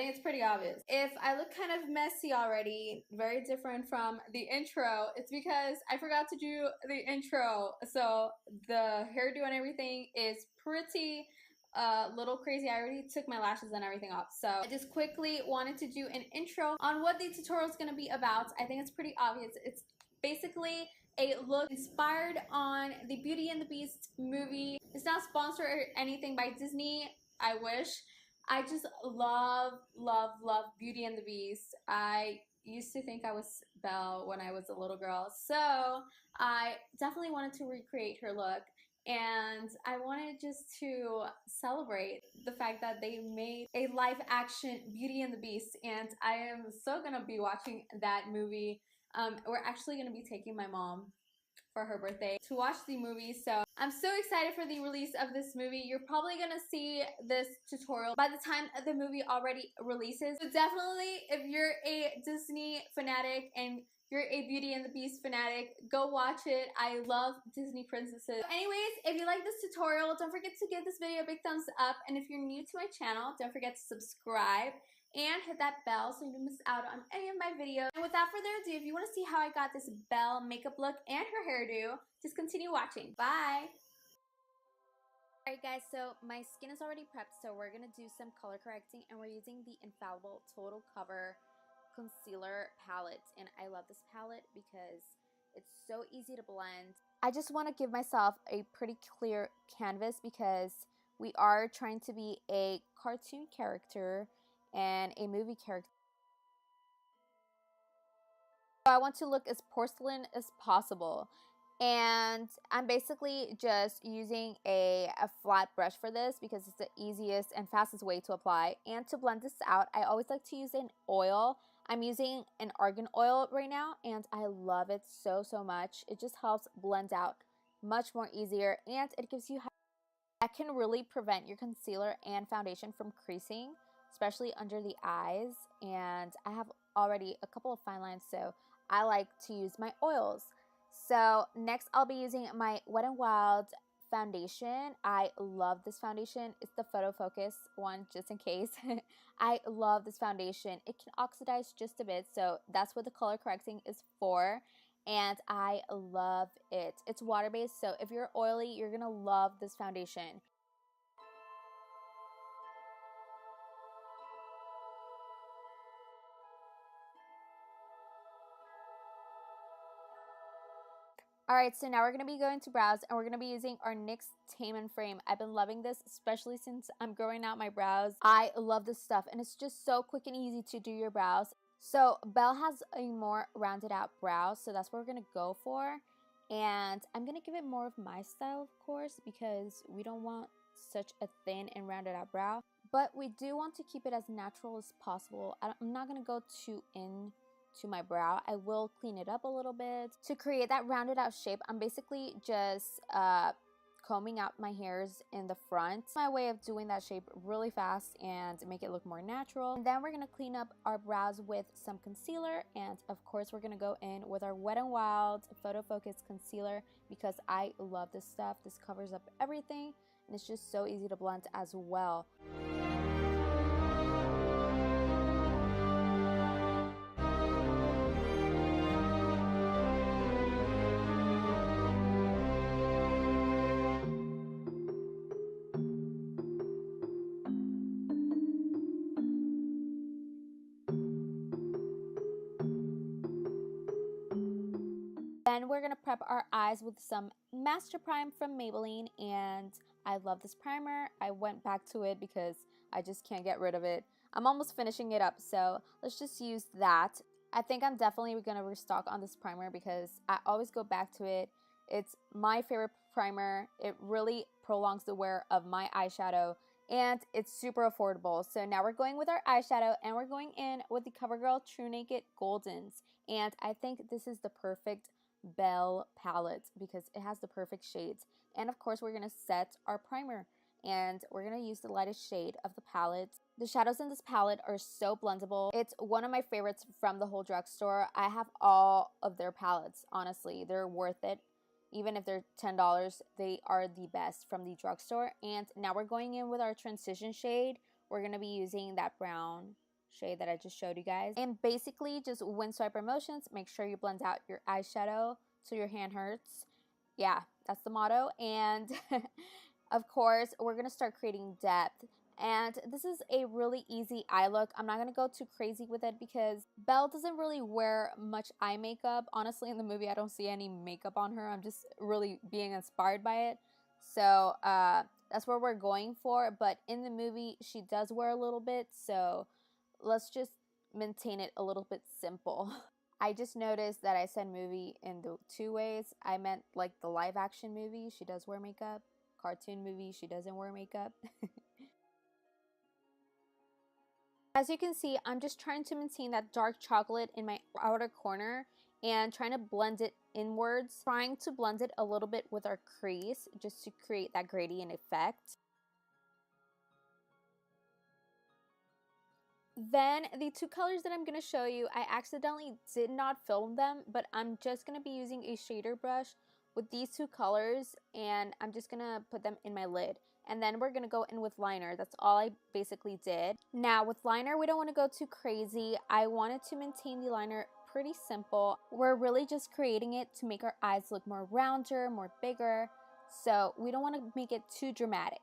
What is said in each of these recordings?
think it's pretty obvious. If I look kind of messy already, very different from the intro, it's because I forgot to do the intro. So the hairdo and everything is pretty little crazy. I already took my lashes and everything off. So I just quickly wanted to do an intro on what the tutorial is going to be about. I think it's pretty obvious. It's basically a look inspired on the Beauty and the Beast movie. It's not sponsored or anything by Disney. I wish. I just love Beauty and the Beast. I used to think I was Belle when I was a little girl. So I definitely wanted to recreate her look. And I wanted just to celebrate the fact that they made a live action Beauty and the Beast. And I am so gonna be watching that movie. We're actually gonna be taking my mom for her birthday to watch the movie. So I'm so excited for the release of this movie. You're probably gonna see this tutorial by the time the movie already releases. So definitely, if you're a Disney fanatic and you're a Beauty and the Beast fanatic, go watch it. I love Disney princesses. Anyways, if you like this tutorial, don't forget to give this video a big thumbs up. And if you're new to my channel, don't forget to subscribe and hit that bell so you don't miss out on any of my videos. And without further ado, if you want to see how I got this Belle makeup look and her hairdo, just continue watching. Bye! Alright guys, so my skin is already prepped, so we're going to do some color correcting, and we're using the Infallible Total Cover Concealer Palette. And I love this palette because it's so easy to blend. I just want to give myself a pretty clear canvas because we are trying to be a cartoon character and a movie character. So I want to look as porcelain as possible. And I'm basically just using a flat brush for this because it's the easiest and fastest way to apply. And to blend this out, I always like to use an oil. I'm using an argan oil right now, and I love it so much. It just helps blend out much more easier, and it gives you that can really prevent your concealer and foundation from creasing, especially under the eyes. And I have already a couple of fine lines, so I like to use my oils. So next I'll be using my Wet n Wild foundation. I love this foundation. It's the Photo Focus one, just in case. I love this foundation. It can oxidize just a bit, so that's what the color correcting is for. And I love it. It's water-based, so if you're oily, you're gonna love this foundation. Alright, so now we're going to be going to brows, and we're going to be using our NYX Tame frame. I've been loving this, especially since I'm growing out my brows. I love this stuff, and it's just so quick and easy to do your brows. So Belle has a more rounded out brow, so that's what we're going to go for. And I'm going to give it more of my style, of course, because we don't want such a thin and rounded out brow. But we do want to keep it as natural as possible. I'm not going to go too in to my brow. I will clean it up a little bit. To create that rounded out shape, I'm basically just combing out my hairs in the front. My way of doing that shape really fast and make it look more natural. And then we're gonna clean up our brows with some concealer, and of course we're gonna go in with our Wet n Wild Photo Focus Concealer because I love this stuff. This covers up everything, and it's just so easy to blend as well. Then we're going to prep our eyes with some Master Prime from Maybelline, and I love this primer. I went back to it because I just can't get rid of it. I'm almost finishing it up, so let's just use that. I think I'm definitely going to restock on this primer because I always go back to it. It's my favorite primer. It really prolongs the wear of my eyeshadow, and it's super affordable. So now we're going with our eyeshadow, and we're going in with the CoverGirl True Naked Goldens. And I think this is the perfect Belle palette because it has the perfect shades. And of course we're going to set our primer, and we're going to use the lightest shade of the palette. The shadows in this palette are so blendable. It's one of my favorites from the whole drugstore. I have all of their palettes. Honestly, they're worth it. Even if they're $10, they are the best from the drugstore. And now we're going in with our transition shade. We're going to be using that brown shade that I just showed you guys. And basically just wind swiper motions, make sure you blend out your eyeshadow so your hand hurts. Yeah, that's the motto. And of course, we're going to start creating depth. And this is a really easy eye look. I'm not going to go too crazy with it because Belle doesn't really wear much eye makeup. Honestly, in the movie, I don't see any makeup on her. I'm just really being inspired by it. So that's what we're going for. But in the movie, she does wear a little bit. So let's just maintain it a little bit simple. I just noticed that I said movie in the two ways. I meant like the live action movie, she does wear makeup. Cartoon movie, she doesn't wear makeup. As you can see, I'm just trying to maintain that dark chocolate in my outer corner and trying to blend it inwards. Trying to blend it a little bit with our crease just to create that gradient effect. Then the two colors that I'm going to show you, I accidentally did not film them, but I'm just going to be using a shader brush with these two colors, and I'm just going to put them in my lid. And then we're going to go in with liner. That's all I basically did. Now with liner, we don't want to go too crazy. I wanted to maintain the liner pretty simple. We're really just creating it to make our eyes look more rounder, more bigger. So we don't want to make it too dramatic.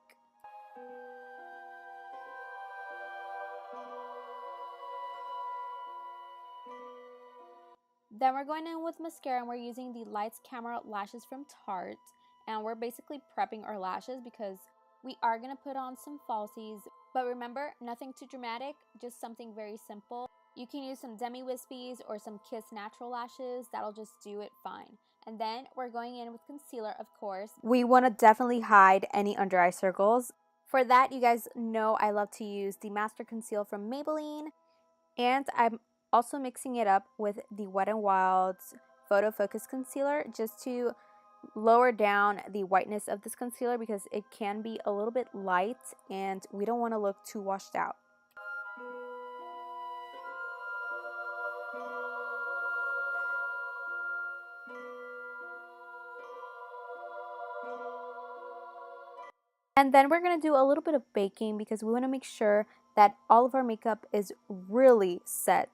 Then we're going in with mascara, and we're using the Lights Camera Lashes from Tarte. And we're basically prepping our lashes because we are going to put on some falsies. But remember, nothing too dramatic, just something very simple. You can use some Demi Wispies or some Kiss Natural Lashes. That'll just do it fine. And then we're going in with concealer, of course. We want to definitely hide any under eye circles. For that, you guys know I love to use the Master Conceal from Maybelline. And I'm also mixing it up with the Wet n Wild's Photo Focus Concealer just to lower down the whiteness of this concealer because it can be a little bit light and we don't want to look too washed out. And then we're going to do a little bit of baking because we want to make sure that all of our makeup is really set.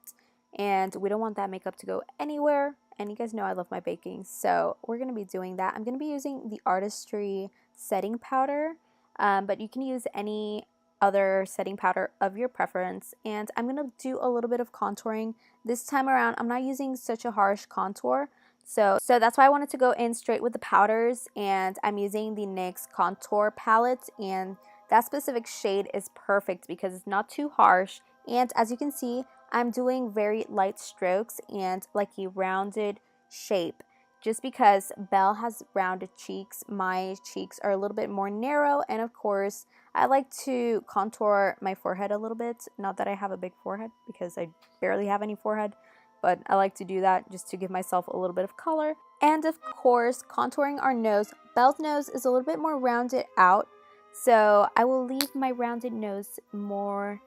And we don't want that makeup to go anywhere. And you guys know I love my baking, so we're going to be doing that. I'm going to be using the Artistry setting powder, but you can use any other setting powder of your preference. And I'm going to do a little bit of contouring. This time around, I'm not using such a harsh contour. So that's why I wanted to go in straight with the powders, and I'm using the NYX Contour Palette, and that specific shade is perfect because it's not too harsh. And as you can see, I'm doing very light strokes and like a rounded shape. Just because Belle has rounded cheeks, my cheeks are a little bit more narrow, and of course, I like to contour my forehead a little bit. Not that I have a big forehead because I barely have any forehead, but I like to do that just to give myself a little bit of color. And of course, contouring our nose. Belle's nose is a little bit more rounded out, so I will leave my rounded nose more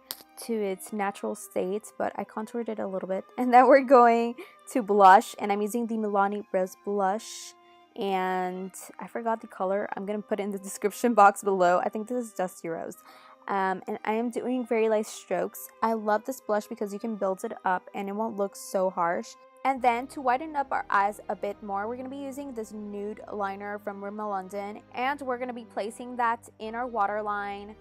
to its natural state, but I contoured it a little bit. And then we're going to blush, and I'm using the Milani Rose Blush, and I forgot the color. I'm going to put it in the description box below. I think this is Dusty Rose. And I am doing very light strokes. I love this blush because you can build it up and it won't look so harsh. And then to whiten up our eyes a bit more, we're going to be using this nude liner from Rimmel London, and we're going to be placing that in our waterline.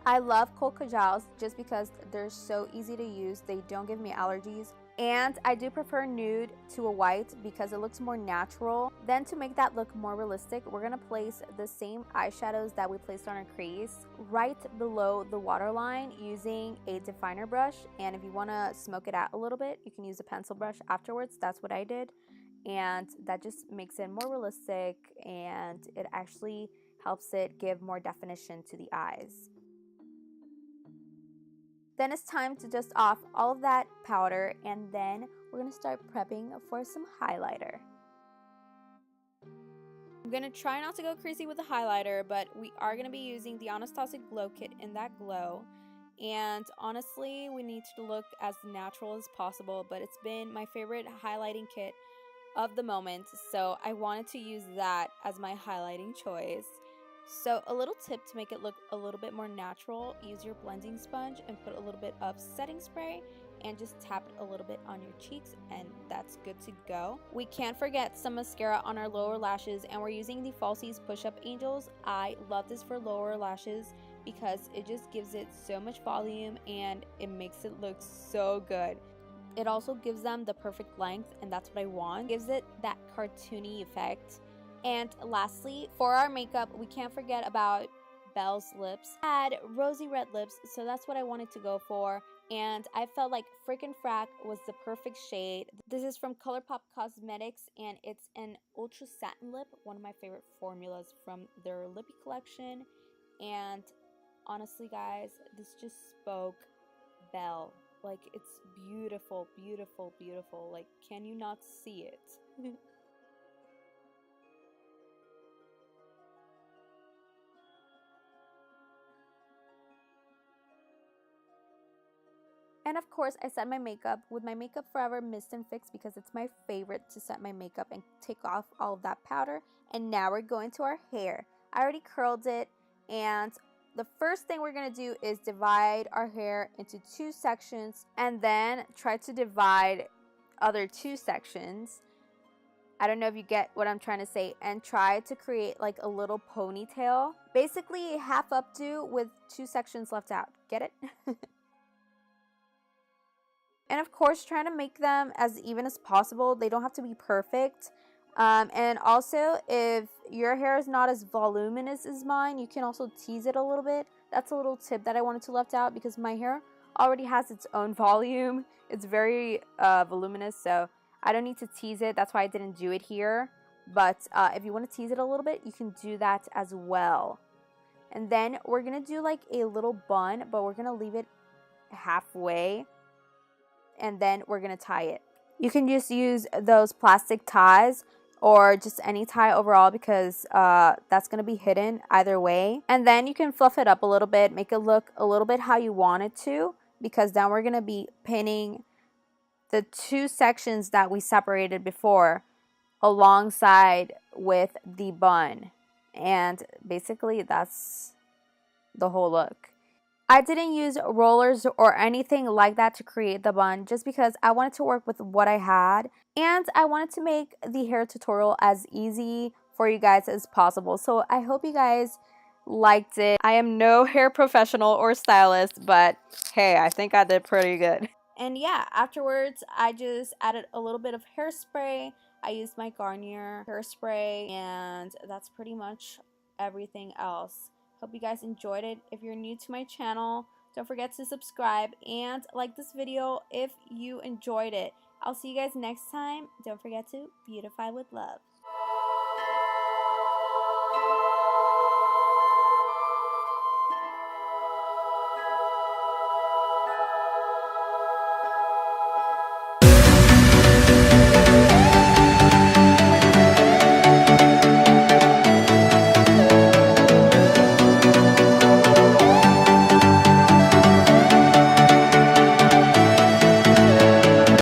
I love Coal Kajals just because they're so easy to use. They don't give me allergies. And I do prefer nude to a white because it looks more natural. Then to make that look more realistic, we're going to place the same eyeshadows that we placed on our crease right below the waterline using a definer brush. And if you want to smoke it out a little bit, you can use a pencil brush afterwards. That's what I did. And that just makes it more realistic, and it actually helps it give more definition to the eyes. Then it's time to dust off all of that powder, and then we're going to start prepping for some highlighter. I'm going to try not to go crazy with the highlighter, but we are going to be using the Anastasia Glow Kit in that glow. And honestly, we need to look as natural as possible, but it's been my favorite highlighting kit of the moment, so I wanted to use that as my highlighting choice. So a little tip to make it look a little bit more natural, use your blending sponge and put a little bit of setting spray and just tap it a little bit on your cheeks, and that's good to go. We can't forget some mascara on our lower lashes, and we're using the Falsies Push Up Angels. I love this for lower lashes because it just gives it so much volume and it makes it look so good. It also gives them the perfect length, and that's what I want. Gives it that cartoony effect. And lastly, for our makeup, we can't forget about Belle's lips. I had rosy red lips, so that's what I wanted to go for. And I felt like Frickin' Frack was the perfect shade. This is from Colourpop Cosmetics, and it's an ultra satin lip, one of my favorite formulas from their lippy collection. And honestly, guys, this just spoke Belle. Like, it's beautiful, beautiful, beautiful. Like, can you not see it? And of course, I set my makeup with my Makeup Forever Mist and Fix because it's my favorite to set my makeup and take off all of that powder. And now we're going to our hair. I already curled it, and the first thing we're going to do is divide our hair into 2 sections and then try to divide other 2 sections. I don't know if you get what I'm trying to say, and try to create like a little ponytail. Basically half updo with 2 sections left out. Get it? And of course, trying to make them as even as possible. They don't have to be perfect. And also, if your hair is not as voluminous as mine, you can also tease it a little bit. That's a little tip that I wanted to left out because my hair already has its own volume. It's very voluminous, so I don't need to tease it. That's why I didn't do it here. But if you want to tease it a little bit, you can do that as well. And then we're going to do like a little bun, but we're going to leave it halfway. And then we're going to tie it. You can just use those plastic ties or just any tie overall because that's going to be hidden either way. And then you can fluff it up a little bit, make it look a little bit how you want it to, because then we're going to be pinning the 2 sections that we separated before alongside with the bun. And basically that's the whole look. I didn't use rollers or anything like that to create the bun just because I wanted to work with what I had, and I wanted to make the hair tutorial as easy for you guys as possible. So I hope you guys liked it. I am no hair professional or stylist, but hey, I think I did pretty good. And yeah, afterwards I just added a little bit of hairspray. I used my Garnier hairspray, and that's pretty much everything else. Hope you guys enjoyed it. If you're new to my channel, don't forget to subscribe and like this video if you enjoyed it. I'll see you guys next time. Don't forget to beautify with love.